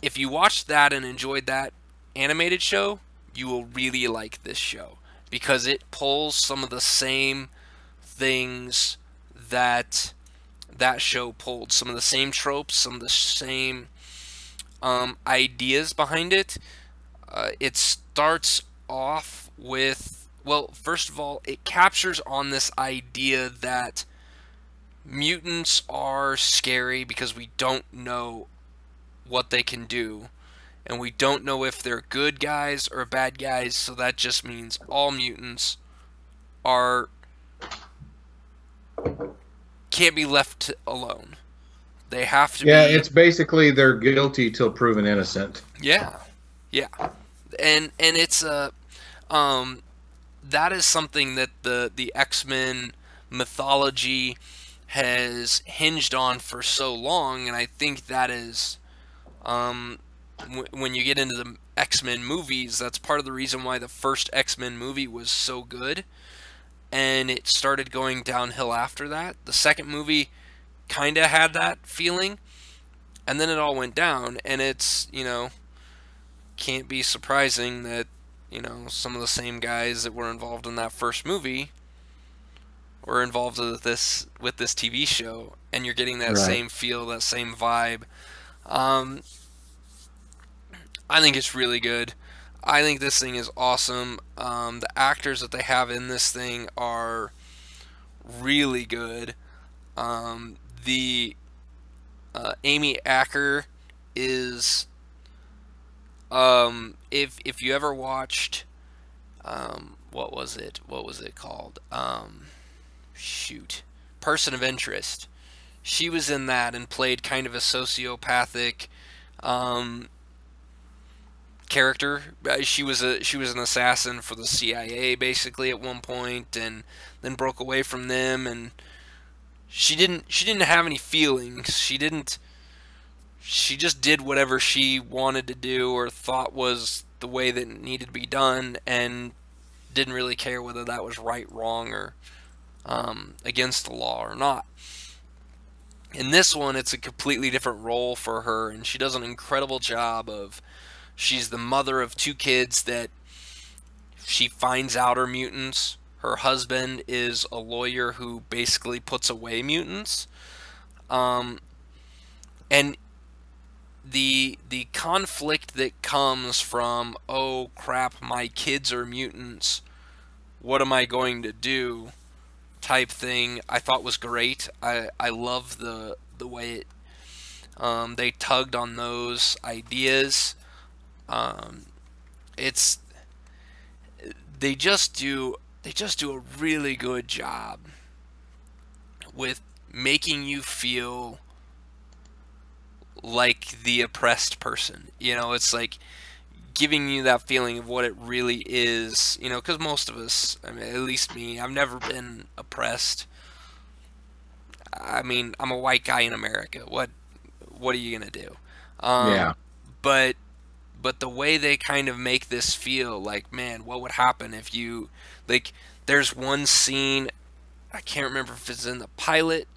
If you watched that and enjoyed that animated show, you will really like this show. because it pulls some of the same things that that show pulled, some of the same tropes, some of the same ideas behind it. It starts off with, well, first of all, it captures on this idea that mutants are scary because we don't know what they can do, and we don't know if they're good guys or bad guys, so that just means all mutants are can't be left alone. They have to Yeah, be. it's basically they're guilty till proven innocent. Yeah, yeah, and it's a that is something that the X-Men mythology has hinged on for so long, and I think that is when you get into the X-Men movies, that's part of the reason why the first X-Men movie was so good, and it started going downhill after that. The second movie kind of had that feeling, and then it all went down, and it's, can't be surprising that, some of the same guys that were involved in that first movie were involved with this TV show, and you're getting that Right. same feel, that same vibe. I think it's really good. I think this thing is awesome. The actors that they have in this thing are really good. The Amy Acker is if you ever watched what was it called, shoot, Person of Interest, she was in that and played kind of a sociopathic character. She was an assassin for the CIA basically at one point, and then broke away from them, and she didn't have any feelings. She just did whatever she wanted to do or thought was the way that it needed to be done, and didn't really care whether that was right, wrong, or against the law or not. In this one, it's a completely different role for her, and she does an incredible job of. She's the mother of two kids that she finds out are mutants. Her husband is a lawyer who basically puts away mutants. And the conflict that comes from, oh crap, my kids are mutants, what am I going to do, type thing, I thought was great. I love the way it they tugged on those ideas. It's they just do a really good job with making you feel like the oppressed person. It's like giving you that feeling of what it really is. Because most of us, I mean, at least me, I've never been oppressed. I mean, I'm a white guy in America. What are you gonna do? Yeah. But the way they kind of make this feel like, man, what would happen if you, like, there's one scene, I can't remember if it's in the pilot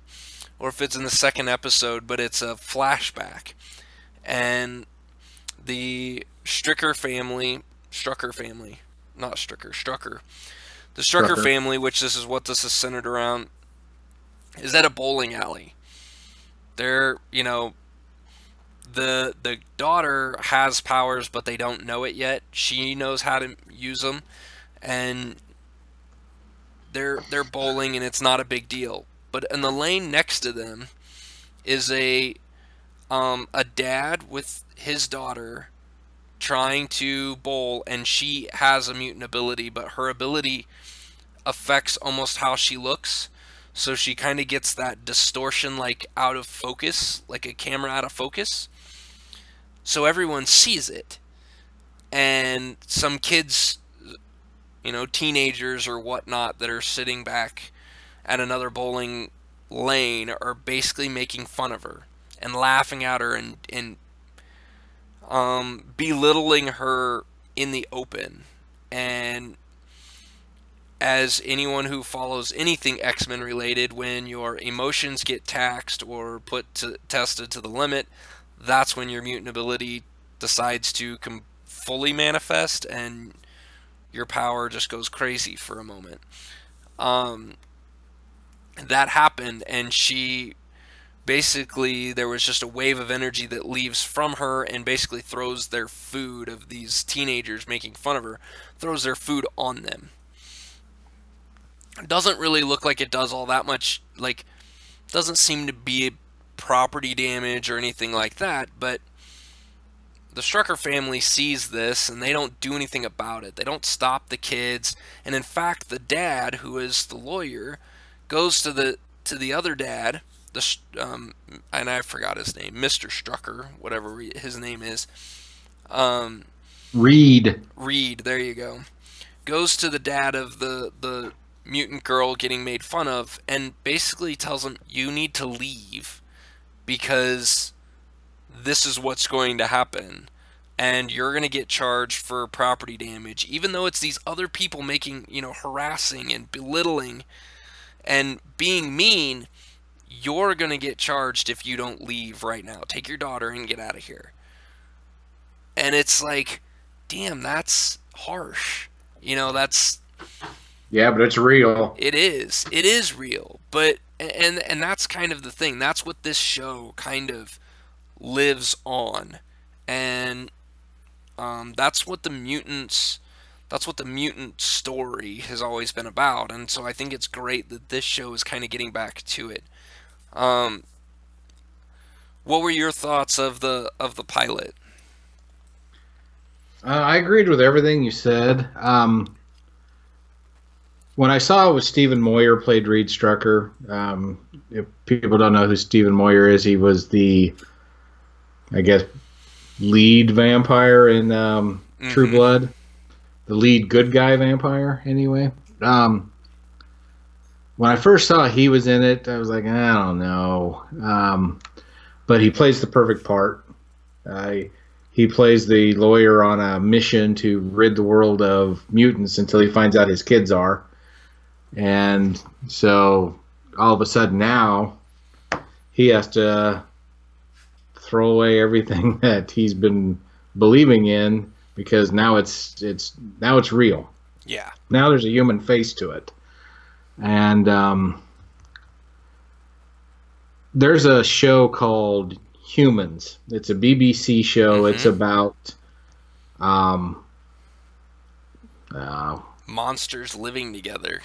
or if it's in the second episode, but it's a flashback, and the Strucker family, the Strucker family, which this is what this is centered around, is at a bowling alley. They're, the daughter has powers, but they don't know it yet. She knows how to use them, and they're bowling, and it's not a big deal. But in the lane next to them is a dad with his daughter trying to bowl, and she has a mutant ability, but her ability affects almost how she looks. So she kind of gets that distortion, like out of focus, like a camera out of focus. So everyone sees it, and some kids, teenagers or whatnot that are sitting back at another bowling lane are basically making fun of her and laughing at her and belittling her in the open. And as anyone who follows anything X-Men related, when your emotions get taxed or tested to the limit, that's when your mutant ability decides to fully manifest, and your power just goes crazy for a moment. That happened, and she basically, there was just a wave of energy that leaves from her and basically throws their food, of these teenagers making fun of her, throws their food on them. It doesn't really look like it does all that much, like, doesn't seem to be property damage or anything like that, but the Strucker family sees this and they don't do anything about it. They don't stop the kids, and in fact, the dad, who is the lawyer, goes to the other dad, and I forgot his name, Mr. Strucker, whatever his name is. Reed. Reed, there you go. Goes to the dad of the mutant girl getting made fun of, and basically tells him, you need to leave because this is what's going to happen, and you're going to get charged for property damage, even though it's these other people making, harassing and belittling and being mean. You're going to get charged if you don't leave right now. Take your daughter and get out of here. And it's like, damn, that's harsh. That's... Yeah, but it's real. It is. It is real. But, and that's kind of the thing. That's what this show kind of lives on. And that's what the mutant story has always been about. And so I think it's great that this show is kind of getting back to it. What were your thoughts of the pilot? I agreed with everything you said. When I saw it was Stephen Moyer played Reed Strucker, if people don't know who Stephen Moyer is, he was the, I guess, lead vampire in True Blood. The lead good guy vampire, anyway. When I first saw he was in it, I was like, I don't know. But he plays the perfect part. He plays the lawyer on a mission to rid the world of mutants until he finds out his kids are. And so all of a sudden now he has to throw away everything that he's been believing in, because now it's real. Yeah. Now there's a human face to it. And there's a show called Humans. It's a BBC show. It's about monsters living together.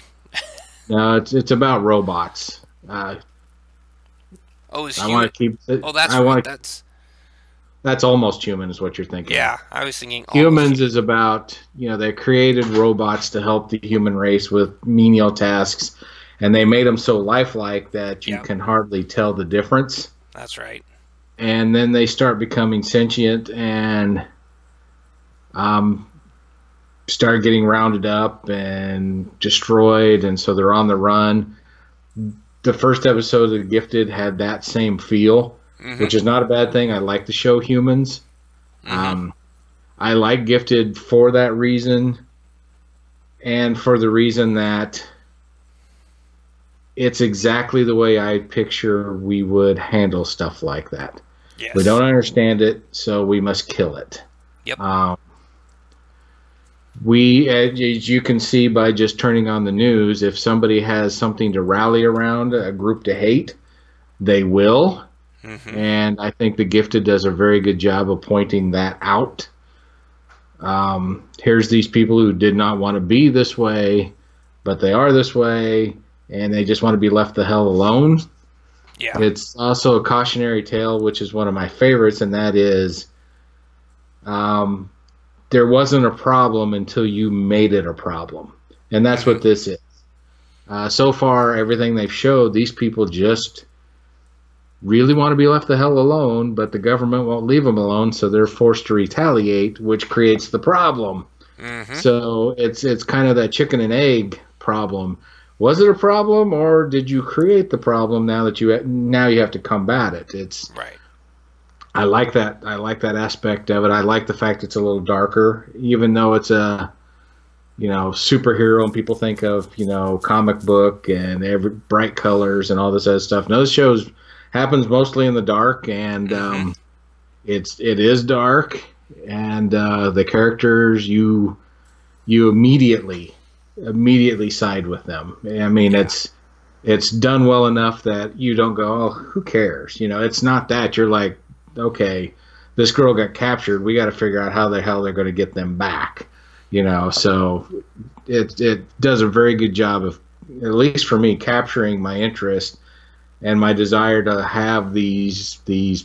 No, it's about robots. It's I want to keep. That's right. That's Almost Human is what you're thinking. Yeah, I was thinking Humans is about, they created robots to help the human race with menial tasks, and they made them so lifelike that you can hardly tell the difference. That's right. And then they start becoming sentient and start getting rounded up and destroyed, and so they're on the run. The first episode of Gifted had that same feel, which is not a bad thing. I like the show Humans. I like Gifted for that reason, and for the reason that it's exactly the way I picture we would handle stuff like that. Yes. We don't understand it, so we must kill it. Yep. As you can see by just turning on the news, if somebody has something to rally around, a group to hate, they will. And I think The Gifted does a very good job of pointing that out. Here's these people who did not want to be this way, but they are this way, and they just want to be left the hell alone. Yeah. It's also a cautionary tale, which is one of my favorites, and that is there wasn't a problem until you made it a problem. And that's what this is. So far, everything they've showed, these people just really want to be left the hell alone, but the government won't leave them alone, so they're forced to retaliate, which creates the problem. So it's kind of that chicken and egg problem. Was it a problem, or did you create the problem? Now you have to combat it. It's right. I like that. I like that aspect of it. I like the fact it's a little darker, even though it's a superhero and people think of comic book and every bright colors and all this other stuff. No, this show happens mostly in the dark, and it is dark, and the characters, you you immediately side with them. I mean, Yeah. it's done well enough that you don't go, oh, who cares? It's not that. You're like, okay, this girl got captured. We got to figure out how the hell they're going to get them back. So it does a very good job of, at least for me, capturing my interest and my desire to have these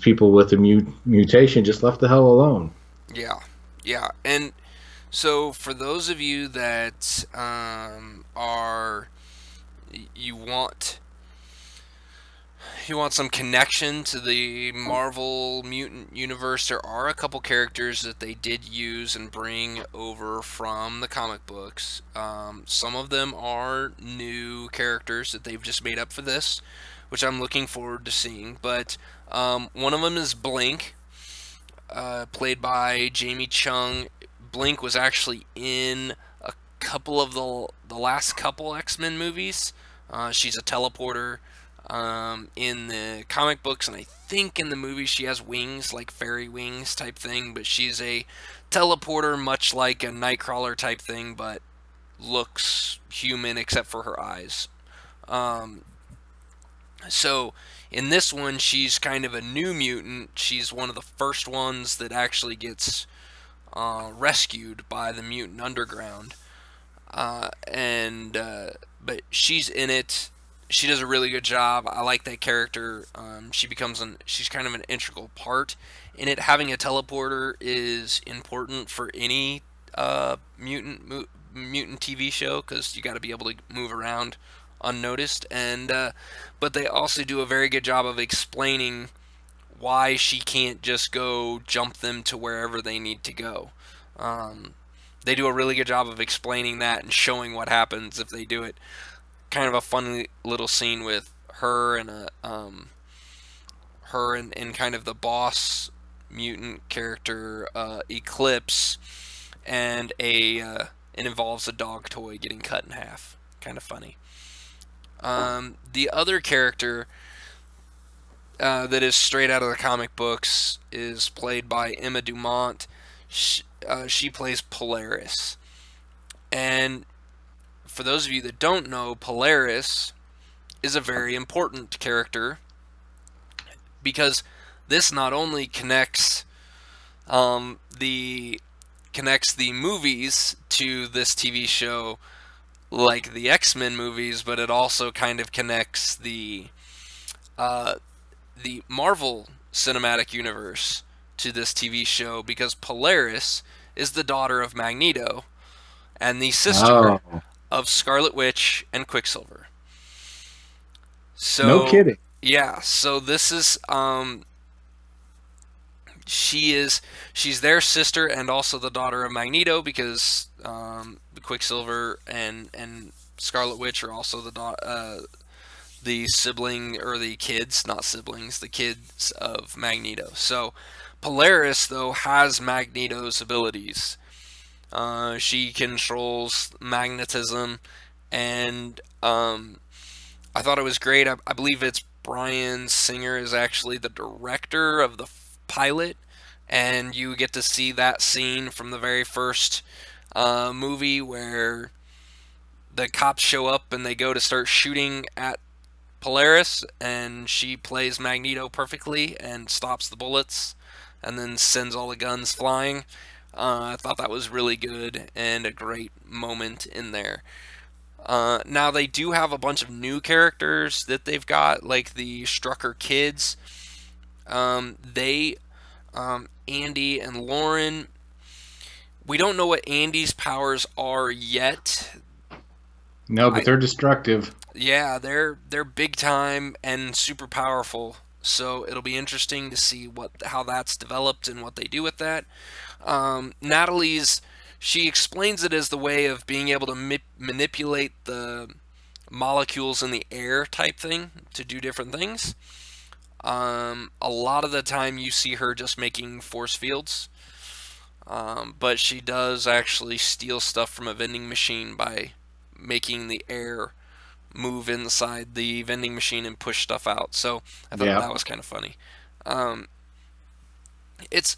people with a mutation just left the hell alone. Yeah. Yeah. And so for those of you that are you want some connection to the Marvel mutant universe, there are a couple characters that they did use and bring over from the comic books. Some of them are new characters that they've just made up for this, which I'm looking forward to seeing. But one of them is Blink, played by Jamie Chung. Blink was actually in a couple of the last couple X-Men movies. She's a teleporter in the comic books, and I think in the movie she has wings, like fairy wings type thing, but she's a teleporter, much like a Nightcrawler type thing, but looks human except for her eyes. Um, so in this one, she's kind of a new mutant. She's one of the first ones that actually gets rescued by the mutant underground. And but she's in it. She does a really good job. I like that character. She's kind of an integral part in it. Having a teleporter is important for any mutant TV show, because you got to be able to move around unnoticed. And but they also do a very good job of explaining why she can't just go jump them to wherever they need to go. Um, they do a really good job of explaining that and showing what happens if they do it. Kind of a funny little scene with her and and kind of the boss mutant character Eclipse, and it involves a dog toy getting cut in half. Kind of funny. The other character that is straight out of the comic books is played by Emma Dumont. She plays Polaris. And for those of you that don't know, Polaris is a very important character, because this not only the movies to this TV show, like the X-Men movies, but it also kind of connects the Marvel Cinematic Universe to this TV show, because Polaris is the daughter of Magneto and the sister Oh, of Scarlet Witch and Quicksilver. no So kidding. yeah, so this is she's their sister and also the daughter of Magneto, because Quicksilver and Scarlet Witch are also the sibling, or the kids, not siblings, the kids of Magneto. So Polaris, though, has Magneto's abilities. She controls magnetism, and I thought it was great. I believe it's Bryan Singer is actually the director of the pilot, and you get to see that scene from the very first movie where the cops show up and they go to start shooting at Polaris, and she plays Magneto perfectly and stops the bullets and then sends all the guns flying. I thought that was really good and a great moment in there. Now they do have a bunch of new characters that they've got, like the Strucker kids. They Andy and Lauren. We don't know what Andy's powers are yet. No, but they're destructive. Yeah, they're big time and super powerful. So it'll be interesting to see how that's developed and what they do with that. Natalie's, she explains it as the way of being able to manipulate the molecules in the air type thing to do different things. A lot of the time you see her just making force fields, but she does actually steal stuff from a vending machine by making the air move inside the vending machine and push stuff out. So I thought Yeah. that was kind of funny. Um, it's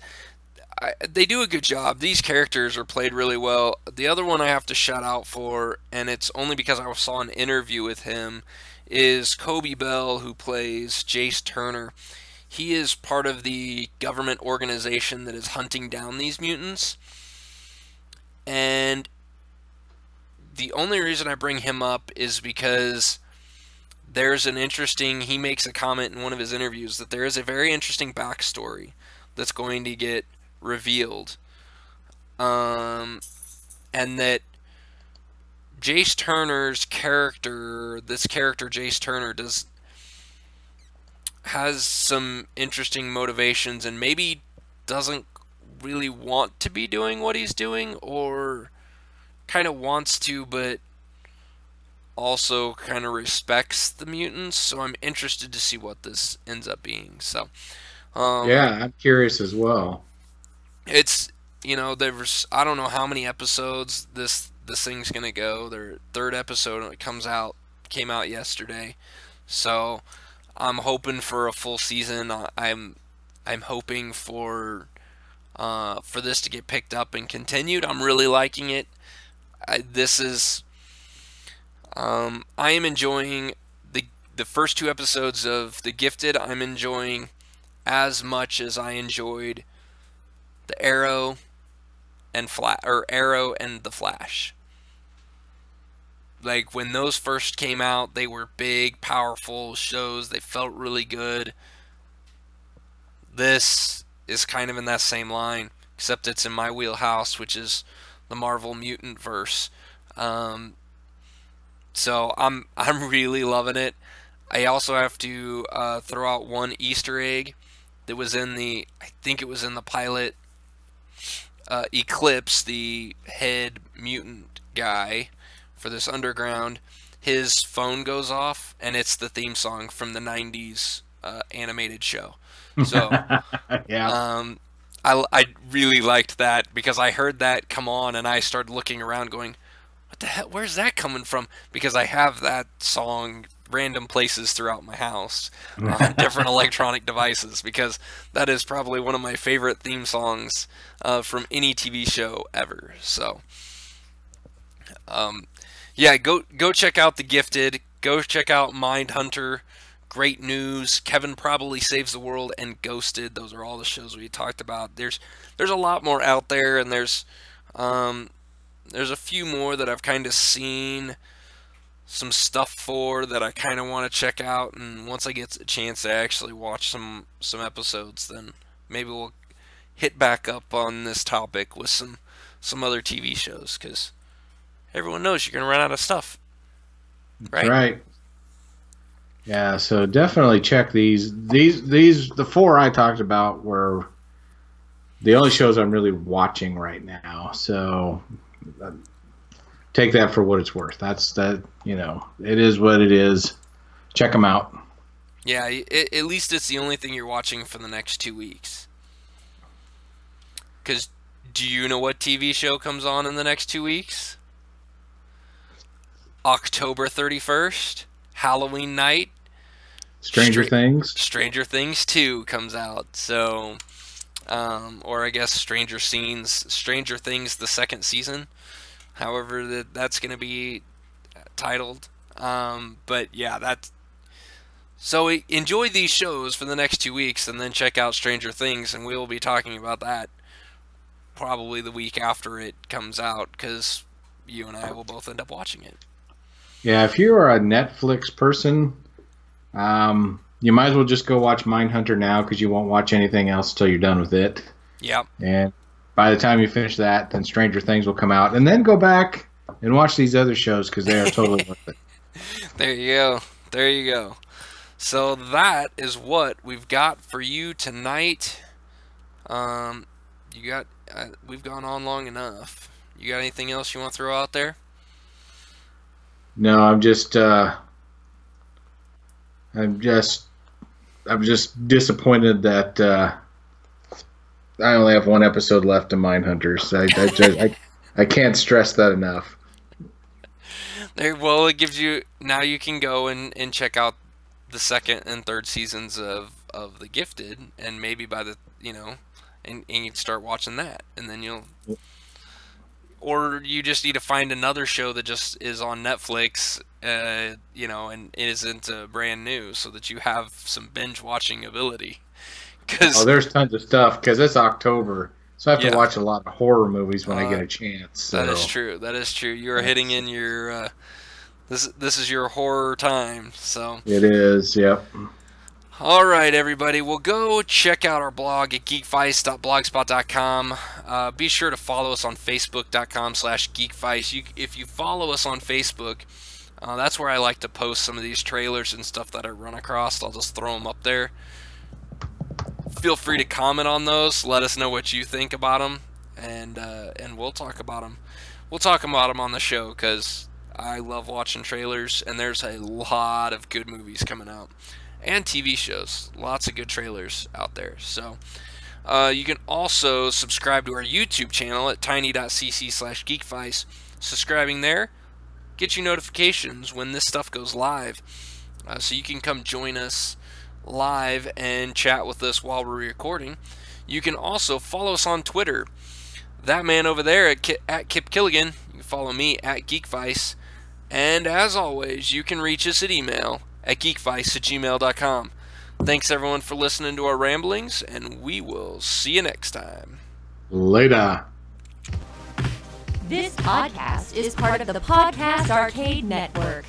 they do a good job. These characters are played really well. The other one I have to shout out for, and it's only because I saw an interview with him, is Kobe Bell, who plays Jace Turner. He is part of the government organization that is hunting down these mutants. And the only reason I bring him up is because there's an interesting, he makes a comment in one of his interviews that there is a very interesting backstory that's going to get revealed. And that Jace Turner's character, this character Jace Turner, has some interesting motivations and maybe doesn't really want to be doing what he's doing, or kind of wants to but also kind of respects the mutants. So I'm interested to see what this ends up being. So yeah, I'm curious as well. It's, there's, I don't know how many episodes this thing's gonna go. Their third episode came out yesterday, so I'm hoping for a full season. I'm hoping for this to get picked up and continued. I'm really liking it. I am enjoying the first two episodes of The Gifted. I'm enjoying as much as I enjoyed the Arrow and the Flash. Like, when those first came out, they were big, powerful shows. They felt really good. This is kind of in that same line, except it's in my wheelhouse, which is the Marvel Mutant verse. So I'm really loving it. I also have to throw out one Easter egg that was I think it was in the pilot. Eclipse, the head mutant guy for this underground, his phone goes off, and it's the theme song from the 90s animated show. So yeah. I really liked that, because I heard that come on and I started looking around going, what the hell, where's that coming from? Because I have that song random places throughout my house on different electronic devices, because that is probably one of my favorite theme songs from any TV show ever. So yeah, go check out The Gifted. Go check out Mindhunter. Great News, Kevin Probably Saves the World, and Ghosted. Those are all the shows we talked about. There's a lot more out there, and there's a few more that I've kind of seen some stuff for that I kind of want to check out. And once I get a chance to actually watch some episodes, then maybe we'll hit back up on this topic with some other TV shows, because everyone knows you're gonna run out of stuff, right? Right. Yeah, so definitely check these. The four I talked about were the only shows I'm really watching right now. So take that for what it's worth. It is what it is. Check them out. Yeah, at least it's the only thing you're watching for the next 2 weeks. Because do you know what TV show comes on in the next 2 weeks? October 31st, Halloween night. Stranger Things. Stranger Things 2 comes out. So, or I guess Stranger Things, the second season. However that's going to be titled. But yeah, so enjoy these shows for the next 2 weeks, and then check out Stranger Things, and we will be talking about that probably the week after it comes out, because you and I will both end up watching it. Yeah, if you are a Netflix person, you might as well just go watch Mindhunter now, because you won't watch anything else until you're done with it. Yep. And by the time you finish that, then Stranger Things will come out, and then go back and watch these other shows, because they are totally worth it. There you go. There you go. So that is what we've got for you tonight. We've gone on long enough. You got anything else you want to throw out there? No, I'm just disappointed that I only have one episode left of Mindhunters. I can't stress that enough. Well, it gives you, now you can go and check out the second and third seasons of The Gifted, and maybe by the, and you start watching that, and then you'll. Or you just need to find another show that just is on Netflix, you know, and isn't brand new, so that you have some binge watching ability. Oh, there's tons of stuff because it's October, so I have to watch a lot of horror movies when I get a chance. So. That is true. That is true. You are hitting in your this is your horror time. So it is. Yep. All right, everybody. Well, go check out our blog at geekvice.blogspot.com. Be sure to follow us on facebook.com/geekvice. If you follow us on Facebook, that's where I like to post some of these trailers and stuff that I run across. I'll just throw them up there. Feel free to comment on those. Let us know what you think about them, and we'll talk about them. We'll talk about them on the show because I love watching trailers, and there's a lot of good movies coming out. And TV shows. Lots of good trailers out there. So you can also subscribe to our YouTube channel at tiny.cc/geekvice. Subscribing there gets you notifications when this stuff goes live. So you can come join us live and chat with us while we're recording. You can also follow us on Twitter. That man over there at Kip Killigan. You can follow me at Geekvice. And as always, you can reach us at email at geekvice@gmail.com. Thanks everyone for listening to our ramblings, and we will see you next time. Later. This podcast is part of the Podcast Arcade Network.